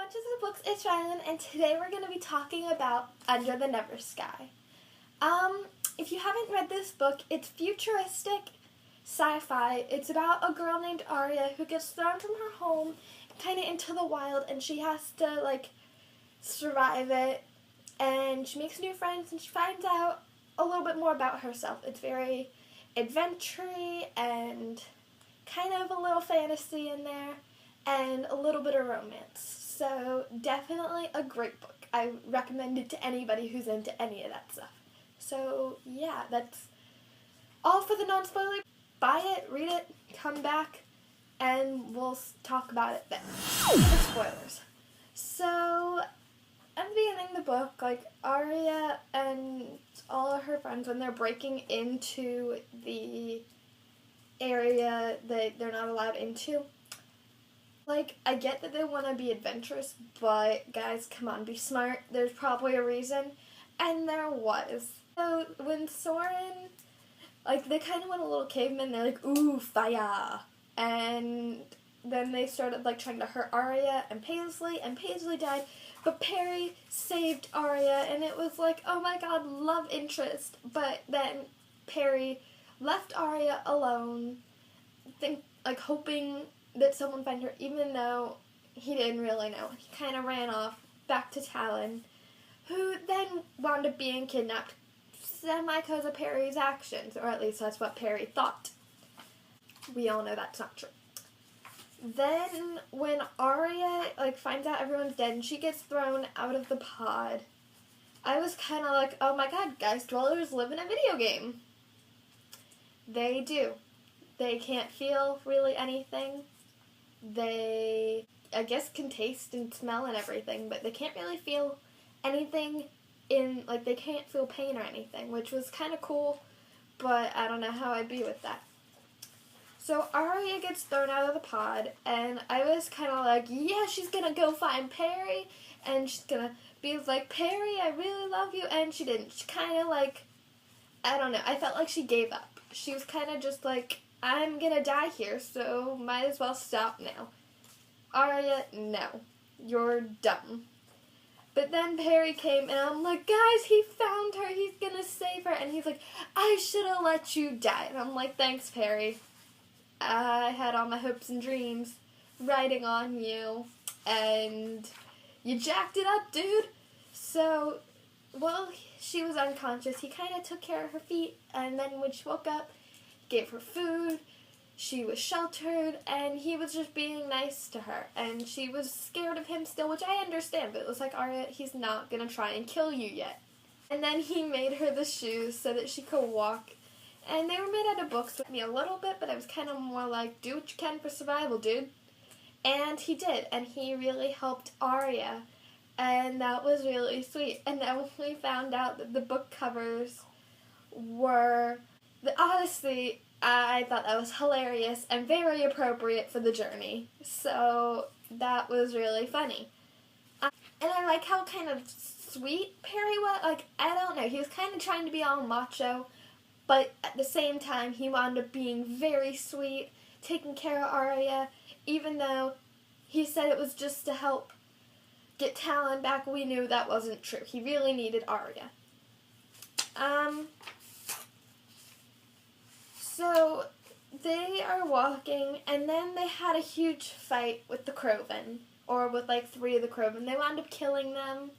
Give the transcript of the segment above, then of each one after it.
Bunches of Books, it's Rylan, and today we're going to be talking about Under the Never Sky. If you haven't read this book, it's futuristic sci-fi. It's about a girl named Arya who gets thrown from her home kind of into the wild, and she has to, survive it, and she makes new friends, and she finds out a little bit more about herself. It's very adventure-y and kind of a little fantasy in there, and a little bit of romance. So definitely a great book. I recommend it to anybody who's into any of that stuff. So yeah, that's all for the non-spoiler. Buy it, read it, come back, and we'll talk about it then. The spoilers. So at the beginning of the book, Arya and all of her friends, when they're breaking into the area that they're not allowed into, I get that they want to be adventurous, but guys, come on, be smart. There's probably a reason. And there was. So when Soren, they kind of went a little caveman, they're like, ooh, fire. And then they started, trying to hurt Arya and Paisley died. But Perry saved Arya, and it was oh my god, love interest. But then Perry left Arya alone, hoping that someone find her, even though he didn't really know. He kind of ran off back to Talon, who then wound up being kidnapped semi-cause of Perry's actions, or at least that's what Perry thought. We all know that's not true. Then, when Arya, finds out everyone's dead and she gets thrown out of the pod, I was kind of oh my god, guys, dwellers live in a video game. They do. They can't feel really anything. They, I guess, can taste and smell and everything, but they can't really feel anything they can't feel pain or anything, which was kind of cool, but I don't know how I'd be with that. So Arya gets thrown out of the pod, and I was kind of yeah, she's gonna go find Perry, and she's gonna be Perry, I really love you, and she didn't. She kind of I don't know, I felt like she gave up. She was kind of just I'm gonna die here, so might as well stop now. Arya, no. You're dumb. But then Perry came, and I'm guys, he found her, he's gonna save her, and he's I should've let you die. And I'm thanks, Perry. I had all my hopes and dreams riding on you, and you jacked it up, dude. So, while she was unconscious, he kind of took care of her feet, and then when she woke up, gave her food, she was sheltered, and he was just being nice to her, and she was scared of him still, which I understand, but it was Arya, he's not gonna try and kill you yet. And then he made her the shoes so that she could walk, and they were made out of books with me a little bit, but I was kind of more do what you can for survival, dude. And he did, and he really helped Arya, and that was really sweet. And then we found out that the book covers were honestly, I thought that was hilarious and very appropriate for the journey. So that was really funny. And I like how kind of sweet Perry was. I don't know, he was kind of trying to be all macho, but at the same time, he wound up being very sweet, taking care of Arya, even though he said it was just to help get Talon back. We knew that wasn't true. He really needed Arya. So, they are walking, and then they had a huge fight with the Croven, or with 3 of the Croven. They wound up killing them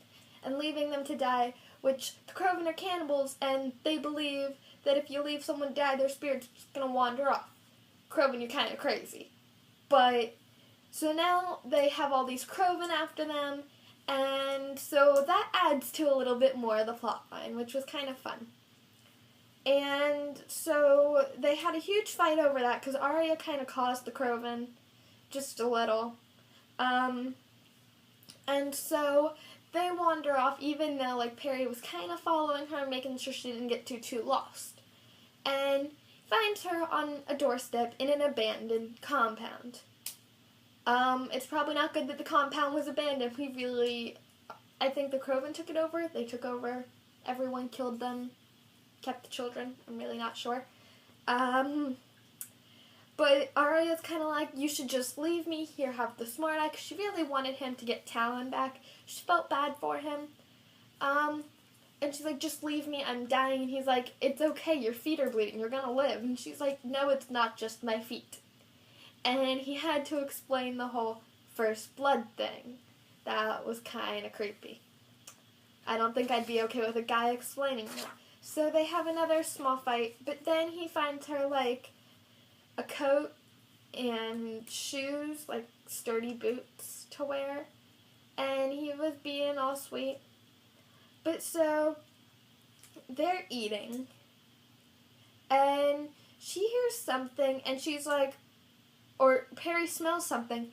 and leaving them to die, which the Croven are cannibals, and they believe that if you leave someone to die, their spirit's just gonna wander off. Croven, you're kind of crazy. But, so now they have all these Croven after them, and so that adds to a little bit more of the plot line, which was kind of fun. And so they had a huge fight over that because Arya kind of caused the Croven just a little. And so they wander off, even though Perry was kind of following her, making sure she didn't get too lost. And finds her on a doorstep in an abandoned compound. It's probably not good that the compound was abandoned. I think the Croven took it over. They took over. Everyone killed them. Kept the children. I'm really not sure. But Arya's kind of like, you should just leave me here, have the smart eye, because she really wanted him to get Talon back. She felt bad for him. And she's like, just leave me, I'm dying. And he's like, it's okay, your feet are bleeding, you're gonna live. And she's like, no, it's not just my feet. And he had to explain the whole first blood thing. That was kind of creepy. I don't think I'd be okay with a guy explaining that. So they have another small fight, but then he finds her, like, a coat and shoes, like sturdy boots to wear. And he was being all sweet. But so, they're eating, and she hears something, and she's like, or Perry smells something,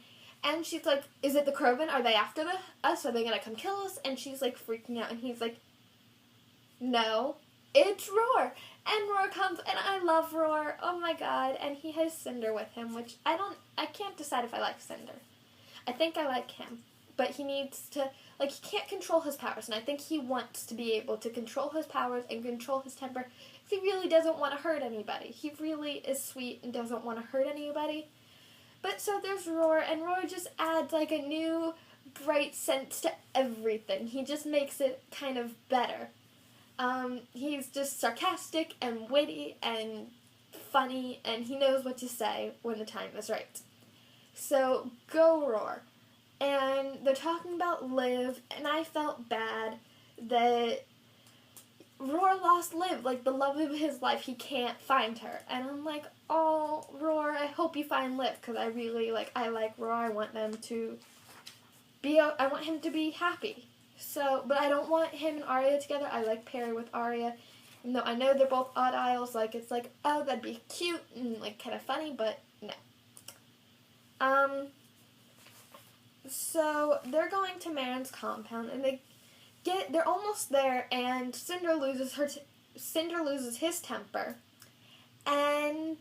and she's like, is it the Krogan? Are they after us? Are they gonna come kill us? And she's like freaking out, and he's like, no, it's Roar. And Roar comes, and I love Roar, oh my god, and he has Cinder with him, which I can't decide if I like Cinder. I think I like him. But he needs to, like, he can't control his powers, and I think he wants to be able to control his powers and control his temper if he really doesn't want to hurt anybody. He really is sweet and doesn't want to hurt anybody. But so there's Roar, and Roar just adds, like, a new, bright sense to everything. He just makes it kind of better. He's just sarcastic and witty and funny, and he knows what to say when the time is right. So, go Roar. And they're talking about Liv, and I felt bad that Roar lost Liv, like the love of his life. He can't find her. And I'm like, oh, Roar, I hope you find Liv, because I really, I like Roar. I want them to I want him to be happy. So, but I don't want him and Arya together. I like Perry with Arya. Even though I know they're both odd isles, it's like, oh, that'd be cute and, kind of funny, but no. So, they're going to Marin's compound, and they're almost there, and Cinder loses his temper, and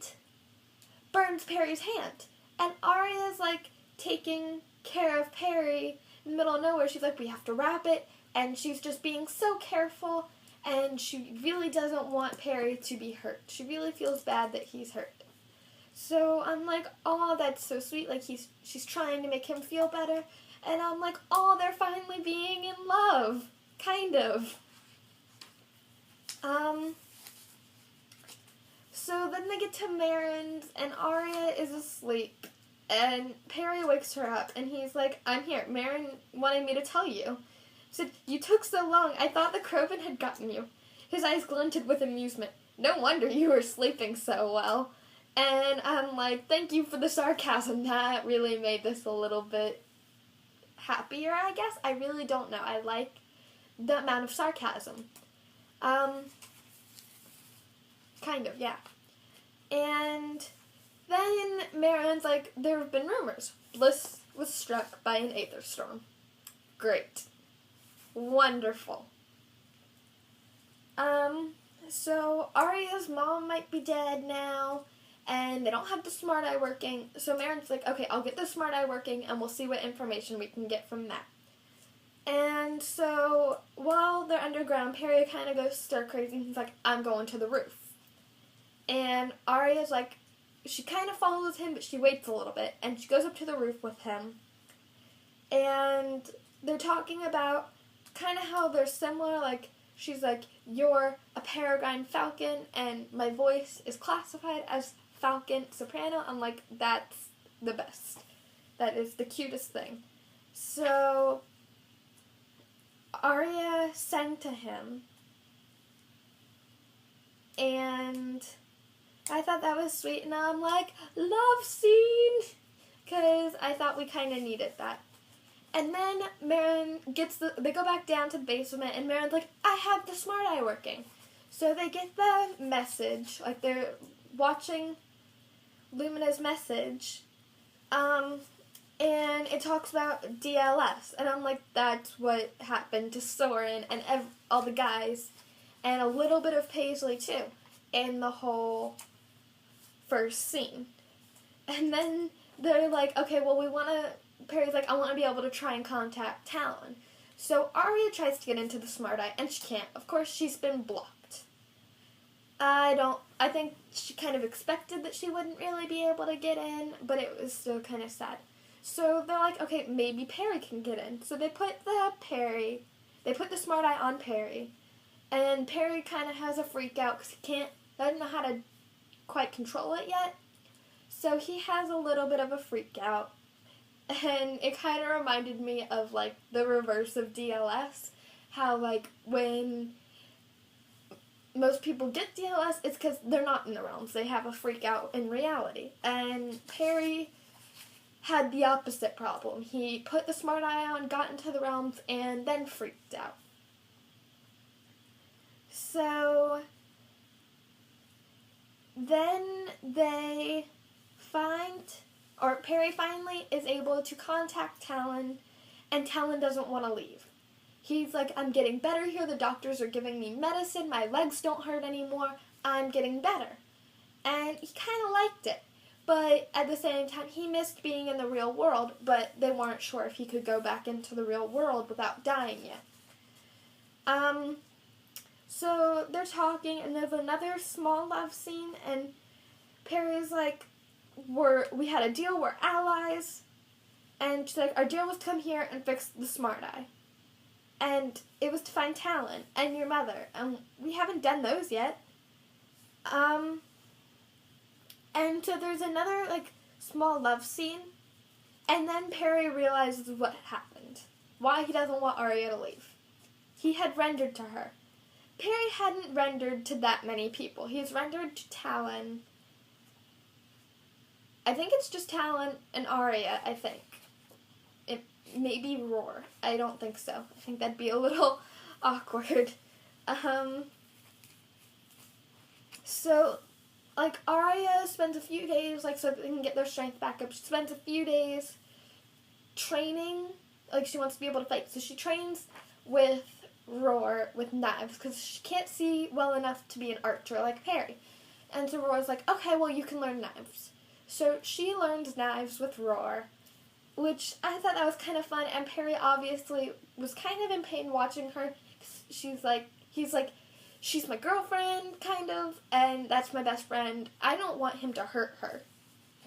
burns Perry's hand. And Arya's, taking care of Perry in the middle of nowhere. She's like, we have to wrap it, and she's just being so careful, and she really doesn't want Perry to be hurt. She really feels bad that he's hurt. So I'm like, oh, that's so sweet. She's trying to make him feel better. And I'm like, oh, they're finally being in love. Kind of. So then they get to Marin's, and Arya is asleep. And Perry wakes her up, and he's like, I'm here. Marin wanted me to tell you. He said, you took so long. I thought the Krogan had gotten you. His eyes glinted with amusement. No wonder you were sleeping so well. And I'm like, thank you for the sarcasm. That really made this a little bit happier, I guess. I really don't know. I like the amount of sarcasm. Kind of, yeah. And then Marin's like, there have been rumors. Bliss was struck by an aether storm. Great. Wonderful. So Arya's mom might be dead now. And they don't have the smart eye working. So Marin's like, okay, I'll get the smart eye working, and we'll see what information we can get from that. And so while they're underground, Perry kind of goes stir crazy. And he's like, I'm going to the roof. And Arya's like, she kind of follows him, but she waits a little bit. And she goes up to the roof with him. And they're talking about kind of how they're similar. She's like, you're a peregrine falcon, and my voice is classified as falcon soprano. I'm like, that's the best. That is the cutest thing. So Arya sang to him, and I thought that was sweet, and I'm like, love scene, because I thought we kind of needed that. And then Marin they go back down to the basement, and Marin's like, I have the smart eye working. So they get the message, they're watching Lumina's message, and it talks about DLS, and I'm like, that's what happened to Soren and all the guys, and a little bit of Paisley too, in the whole first scene. And then they're like, okay, well, Perry's like, I want to be able to try and contact Talon. So Arya tries to get into the smart eye, and she can't. Of course, she's been blocked. I think she kind of expected that she wouldn't really be able to get in, but it was still kind of sad. So they're like, okay, maybe Perry can get in. So they put the Smart Eye on Perry, and Perry kind of has a freak out because doesn't know how to quite control it yet. So he has a little bit of a freak out, and it kind of reminded me of like the reverse of DLS, how like when most people get DLS, it's because they're not in the realms. They have a freak out in reality. And Perry had the opposite problem. He put the Smart Eye on, got into the realms, and then freaked out. So then Perry finally is able to contact Talon, and Talon doesn't want to leave. He's like, I'm getting better here, the doctors are giving me medicine, my legs don't hurt anymore, I'm getting better. And he kind of liked it, but at the same time, he missed being in the real world, but they weren't sure if he could go back into the real world without dying yet. So they're talking, and there's another small love scene, and Perry's like, we had a deal, we're allies, and she's like, our deal was to come here and fix the Smart Eye. And it was to find Talon and your mother. And we haven't done those yet. And so there's another, like, small love scene. And then Perry realizes what happened. Why he doesn't want Arya to leave. He had rendered to her. Perry hadn't rendered to that many people. He's rendered to Talon. I think it's just Talon and Arya, I think. Maybe Roar. I don't think so. I think that'd be a little awkward. So, like, Arya spends a few days, like, so they can get their strength back up. She spends a few days training. Like, she wants to be able to fight. So she trains with Roar with knives because she can't see well enough to be an archer like Perry. And so Roar's like, okay, well, you can learn knives. So she learns knives with Roar, which I thought that was kind of fun, and Perry obviously was kind of in pain watching her. He's like, she's my girlfriend, kind of, and that's my best friend. I don't want him to hurt her.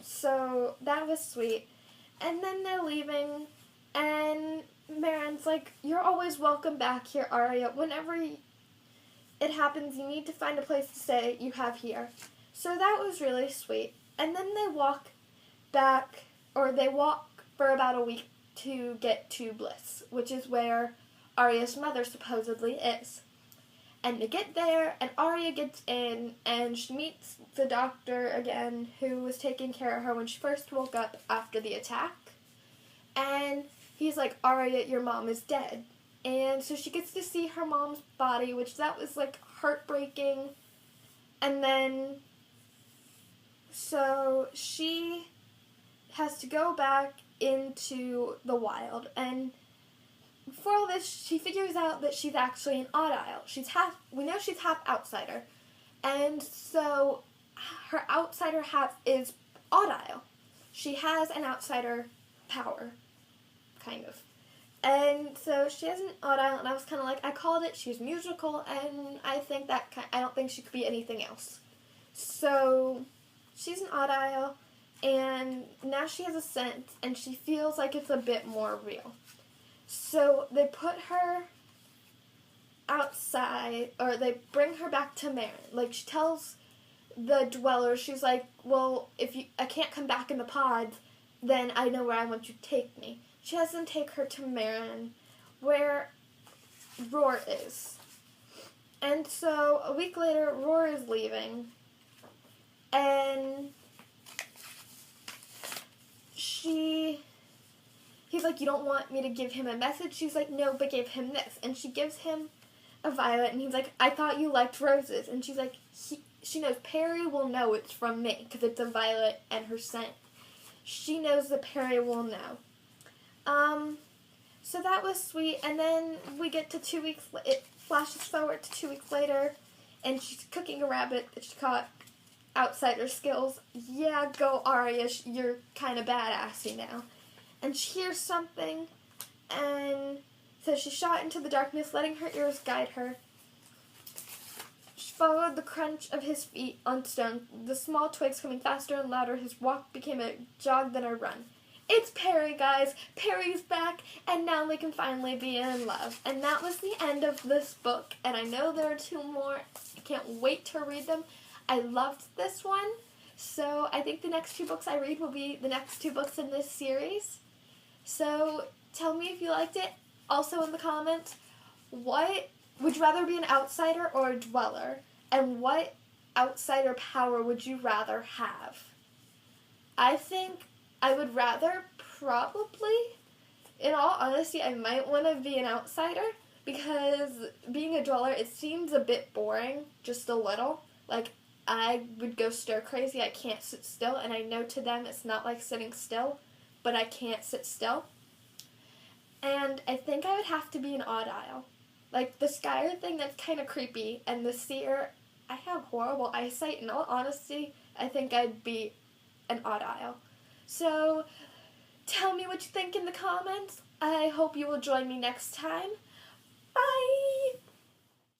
So that was sweet. And then they're leaving, and Maren's like, you're always welcome back here, Arya. Whenever it happens, you need to find a place to stay. You have here. So that was really sweet. And then they walk for about a week to get to Bliss, which is where Arya's mother supposedly is. And they get there, and Arya gets in, and she meets the doctor again, who was taking care of her when she first woke up after the attack. And he's like, Arya, your mom is dead. And so she gets to see her mom's body, which that was, like, heartbreaking. And then, so she has to go back into the wild, and for all this, she figures out that she's actually an odd isle. We know she's half outsider, and so her outsider half is odd isle. She has an outsider power, kind of. And so she has an odd isle, and I was kind of like, I called it, she's musical, and I think I don't think she could be anything else. So she's an odd isle, and now she has a sense, and she feels like it's a bit more real. So they put her outside, or they bring her back to Maren. Like, she tells the dwellers, she's like, well, I can't come back in the pods, then I know where I want you to take me. She has them take her to Maren, where Roar is. And so a week later, Roar is leaving, and he's like, you don't want me to give him a message? She's like, no, but give him this. And she gives him a violet, and he's like, I thought you liked roses. And she's like, she knows Perry will know it's from me, because it's a violet and her scent. She knows that Perry will know. So that was sweet, and then we get to 2 weeks, it flashes forward to 2 weeks later, and she's cooking a rabbit that she caught. Outsider skills. Yeah, go Arya, you're kind of badassy now. And she hears something, and so she shot into the darkness, letting her ears guide her. She followed the crunch of his feet on stone, the small twigs coming faster and louder. His walk became a jog then a run. It's Perry, guys. Perry's back, and now they can finally be in love. And that was the end of this book, and I know there are 2 more. I can't wait to read them. I loved this one, so I think the next 2 books I read will be the next 2 books in this series. So tell me if you liked it. Also in the comments, what would you rather be an outsider or a dweller? And what outsider power would you rather have? I think I would rather probably, in all honesty, I might want to be an outsider because being a dweller, it seems a bit boring, just a little. Like, I would go stir crazy, I can't sit still, and I know to them it's not like sitting still, but I can't sit still. And I think I would have to be an odd owl. Like, the Skyer thing, that's kind of creepy, and the seer, I have horrible eyesight. In all honesty, I think I'd be an odd owl. So, tell me what you think in the comments. I hope you will join me next time.